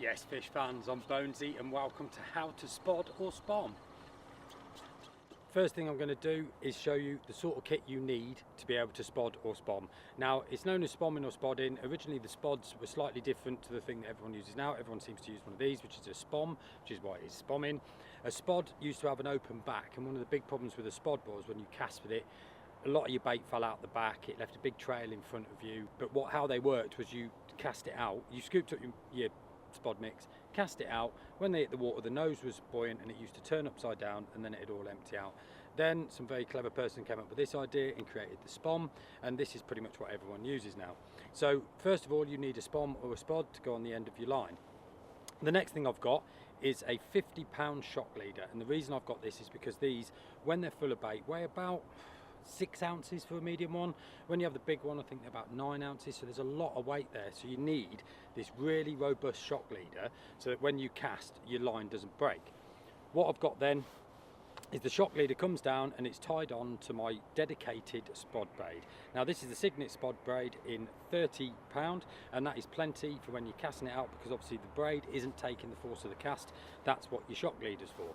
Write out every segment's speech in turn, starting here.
Yes, fish fans, I'm Bonesy and welcome to How to Spod or Spomb. First thing I'm going to do is show you the sort of kit you need to be able to spod or spomb. Now, it's known as spombing or spodding. Originally the spods were slightly different to the thing that everyone uses now. Everyone seems to use one of these, which is a spomb, which is why it is spombing. A spod used to have an open back, and one of the big problems with a spod was when you cast with it, a lot of your bait fell out the back, it left a big trail in front of you. But how they worked was you cast it out, you scooped up your spod mix, cast it out. When they hit the water, the nose was buoyant and it used to turn upside down, and then it'd all empty out. Then some very clever person came up with this idea and created the spomb, and this is pretty much what everyone uses now. So first of all, you need a spomb or a spod to go on the end of your line. The next thing I've got is a 50-pound shock leader, and the reason I've got this is because these, when they're full of bait, weigh about 6 ounces for a medium one. When you have the big one, I think they're about 9 ounces, so there's a lot of weight there. So you need this really robust shock leader so that when you cast, your line doesn't break. What I've got then is the shock leader comes down and it's tied on to my dedicated spod braid. Now this is the Cygnet spod braid in 30 pound, and that is plenty for when you're casting it out, because obviously the braid isn't taking the force of the cast. That's what your shock leader's for.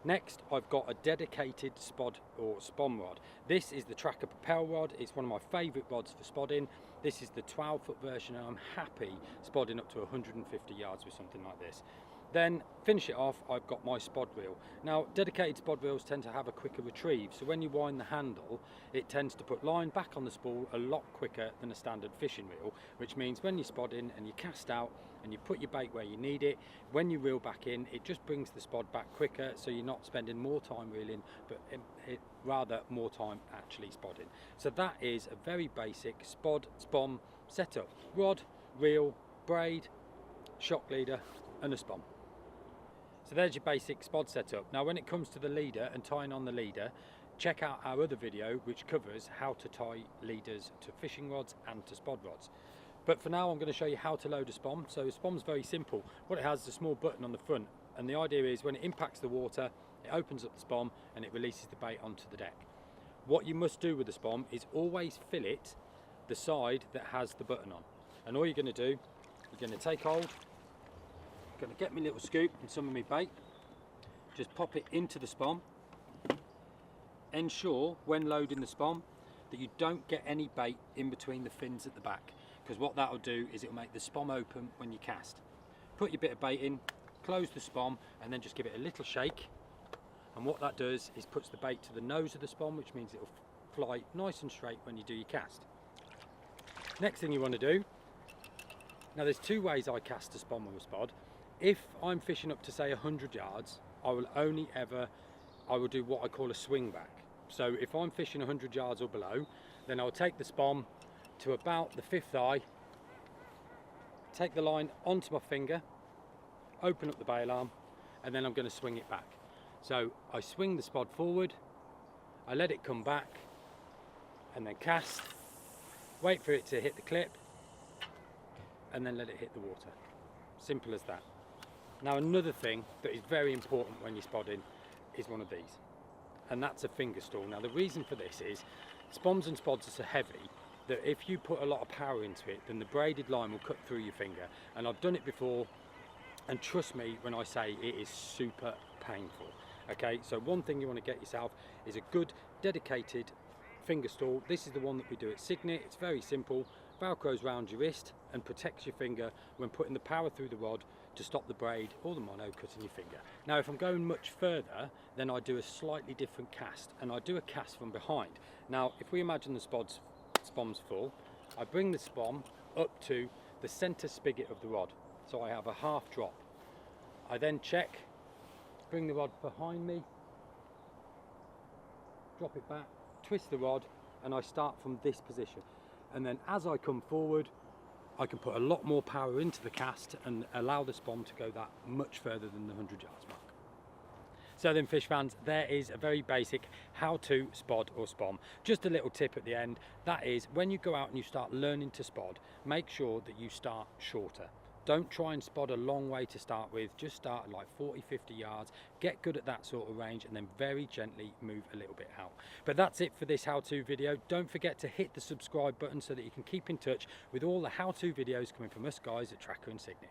Next, I've got a dedicated spod or spomb rod. This is the Trakker propel rod. It's one of my favourite rods for spodding. This is the 12-foot version, and I'm happy spodding up to 150 yards with something like this. Then finish it off, I've got my spod reel. Now dedicated spod reels tend to have a quicker retrieve, so when you wind the handle it tends to put line back on the spool a lot quicker than a standard fishing reel, which means when you're spodding and you cast out and you put your bait where you need it, when you reel back in it just brings the spod back quicker, so you're not spending more time reeling but rather more time actually spodding. So that is a very basic spod spomb setup: rod, reel, braid, shock leader and a spomb. So there's your basic spod setup. Now when it comes to the leader and tying on the leader, check out our other video which covers how to tie leaders to fishing rods and to spod rods. But for now I'm going to show you how to load a spomb. So a spomb's very simple. What it has is a small button on the front, and the idea is when it impacts the water it opens up the spomb and it releases the bait onto the deck. What you must do with the spomb is always fillet the side that has the button on, and all you're going to do, you're going to take hold, going to get my little scoop and some of my bait, just pop it into the spomb. Ensure when loading the spomb that you don't get any bait in between the fins at the back, because what that'll do is it'll make the spomb open when you cast. Put your bit of bait in, close the spomb and then just give it a little shake, and what that does is puts the bait to the nose of the spomb, which means it'll fly nice and straight when you do your cast. Next thing you want to do, now there's two ways I cast a spomb or a spod. If I'm fishing up to say 100 yards, I will do what I call a swing back. So if I'm fishing 100 yards or below, then I'll take the spomb to about the 5th eye, take the line onto my finger, open up the bail arm, and then I'm going to swing it back. So I swing the spod forward, I let it come back, and then cast, wait for it to hit the clip, and then let it hit the water. Simple as that. Now another thing that is very important when you're spodding is one of these, and that's a finger stall. Now the reason for this is spombs and spods are so heavy that if you put a lot of power into it, then the braided line will cut through your finger. And I've done it before, and trust me when I say it is super painful. Okay, so one thing you want to get yourself is a good dedicated finger stall. This is the one that we do at Cygnet. It's very simple. Velcros round your wrist and protects your finger when putting the power through the rod to stop the braid or the mono cutting your finger. Now if I'm going much further, then I do a slightly different cast, and I do a cast from behind. Now if we imagine the spomb's full, I bring the spomb up to the center spigot of the rod, so I have a half drop. I then check, bring the rod behind me, drop it back, twist the rod, and I start from this position. And then as I come forward, I can put a lot more power into the cast and allow the spomb to go that much further than the 100 yards mark. So then fish fans, there is a very basic how to spod or spomb. Just a little tip at the end, that is when you go out and you start learning to spod, make sure that you start shorter. Don't try and spod a long way to start with, just start at like 40-50 yards, get good at that sort of range and then very gently move a little bit out. But that's it for this how-to video. Don't forget to hit the subscribe button so that you can keep in touch with all the how-to videos coming from us guys at Trakker and Cygnet.